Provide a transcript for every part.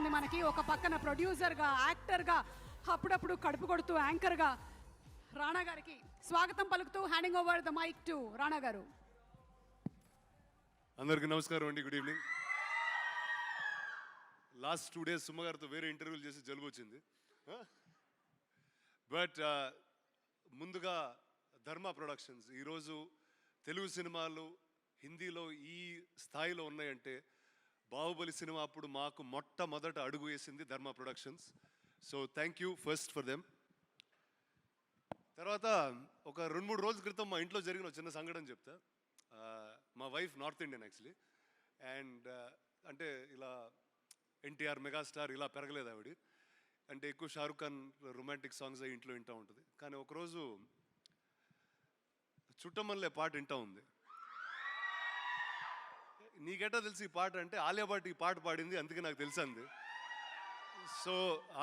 కనిపిస్తుంది మనకి. ఒక పక్కన ప్రొడ్యూసర్గా, యాక్టర్గా, అప్పుడప్పుడు కడుపు కొడుతూ యాంకర్గా రాణా గారికి స్వాగతం పలుకుతూ handing over the mike to Rana గారు. అందరికీ నమస్కారం అండి, good evening. Last 2 days Suma గారితో వేరే ఇంటర్వ్యూలు చేసి జలుబు వచ్చింది. బట్ ముందుగా ధర్మ ప్రొడక్షన్స్ ఈరోజు తెలుగు సినిమాలు హిందీలో ఈ స్థాయిలో ఉన్నాయంటే బాహుబలి సినిమా అప్పుడు మాకు మొట్టమొదట అడుగు వేసింది ధర్మ productions. So thank you first for them. తర్వాత ఒక 2-3 రోజుల క్రితం మా ఇంట్లో జరిగిన ఒక చిన్న సంఘటన చెప్తా. మా wife north Indian actually, and అంటే ఇలా ఎన్టీఆర్ మెగాస్టార్ ఇలా పెరగలేదు ఆవిడ. అంటే ఎక్కువ షారుఖ్ ఖాన్ రొమాంటిక్ సాంగ్స్ అవి ఇంట్లో వింటూ ఉంటుంది. కానీ ఒకరోజు చుట్టమల్లే పాట వింటూ ఉంది. నీకెట్టా తెలిసి ఈ పాట అంటే ఆలియా భట్ ఈ పాట పాడింది, అందుకే నాకు తెలిసింది. సో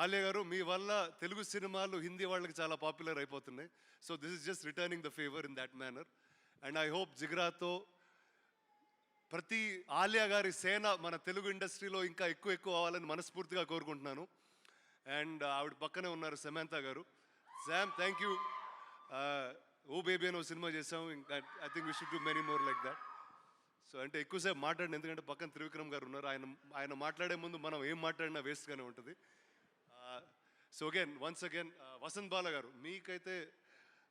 ఆలియా గారు, మీ వల్ల తెలుగు సినిమాలు హిందీ వాళ్ళకి చాలా పాపులర్ అయిపోతున్నాయి. So this is just returning the favour in that manner. And I hope జిగ్రాతో ప్రతి ఆలియా గారి సేన మన తెలుగు ఇండస్ట్రీలో ఇంకా ఎక్కువ అవ్వాలని మనస్ఫూర్తిగా కోరుకుంటున్నాను. అండ్ ఆవిడ పక్కనే ఉన్నారు సమంత గారు. Sam, thank you. Oh baby అని ఒక సినిమా చేసాం. ఇంకా I think we should do many more like that. So అంటే ఎక్కువసేపు మాట్లాడిన, ఎందుకంటే పక్కన త్రివిక్రమ్ గారు ఉన్నారు. ఆయన మాట్లాడే ముందు మనం ఏం మాట్లాడినా వేస్ట్గానే ఉంటుంది. సో వన్స్ అగైన్ వసంత్ బాల గారు, మీకైతే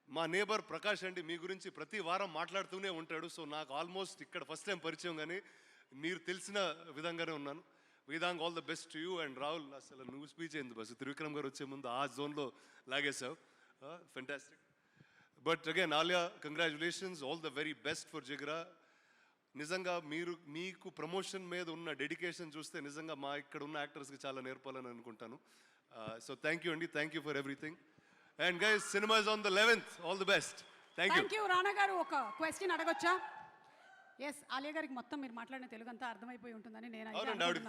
మా నేబర్ ప్రకాష్ అండి మీ గురించి ప్రతి వారం మాట్లాడుతూనే ఉంటాడు. సో నాకు ఆల్మోస్ట్ ఇక్కడ ఫస్ట్ టైం పరిచయం, కానీ మీరు తెలిసిన విధంగానే ఉన్నాను. Vedang, all the best to you. And Rahul, అసలు నువ్వు స్పీచ్ అయింది బస్ త్రివిక్రమ్ గారు వచ్చే ముందు ఆ జోన్లో లాగేసావు. Fantastic. But again Alia, congratulations, all the very best for Jigra. నిజంగా మీకు ప్రమోషన్ మీద ఉన్న డెడికేషన్ చూస్తే నిజంగా మా ఇక్కడ ఉన్న యాక్టర్స్కి చాలా నేర్పాలని అనుకుంటాను. సో థ్యాంక్ యూ అండి, thank you for everything. And guys, cinema is on the 11th. All the best. Thank you. Rana గారు, ఒక క్వశ్చన్ అడగొచ్చా? ఎస్, ఆలియా గారికి మొత్తం మీరు మాట్లాడిన తెలుగు అంతా అర్థమైపోయి ఉంటుందని నేను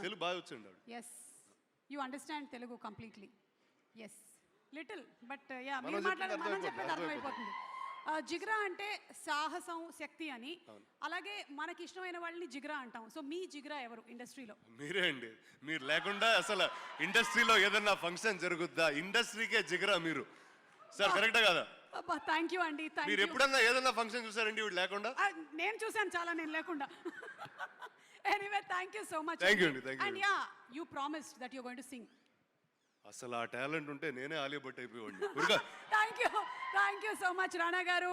తెలుగు బాగా వచ్చండి. Yes, you understand Telugu completely. Yes, little, but ya మీరు మాట్లాడే మనం చెప్పేది అర్థమైపోతుంది. జిగ్రా అంటే సాహసం, శక్తి అని. అలాగే మనకి ఇష్టమైన వాళ్ళని జిగ్రా అంటాం. సో మీ జిగ్రా ఎవరు ఇండస్ట్రీలో? మీరే అండి. మీరు లేకుండా అసలు ఇండస్ట్రీలో ఏదన్నా ఫంక్షన్ జరుగుద్దా? ఇండస్ట్రీకే జిగ్రా మీరు. సార్ కరెక్టా కదా? థ్యాంక్ యూ అండి. మీరు ఎప్పుడన్నా ఏదన్నా ఫంక్షన్ చూసారండి వీడు లేకుండా? నేను చూసాను చాలా, నేను లేకుండా. Anyway, thank you so much. Thank you అండి. And yeah, you promised that you going to sing. అసలు ఆ టాలెంట్ ఉంటే నేనే ఆలియా భట్ అయిపోయాడు. Thank you so much Rana గారు.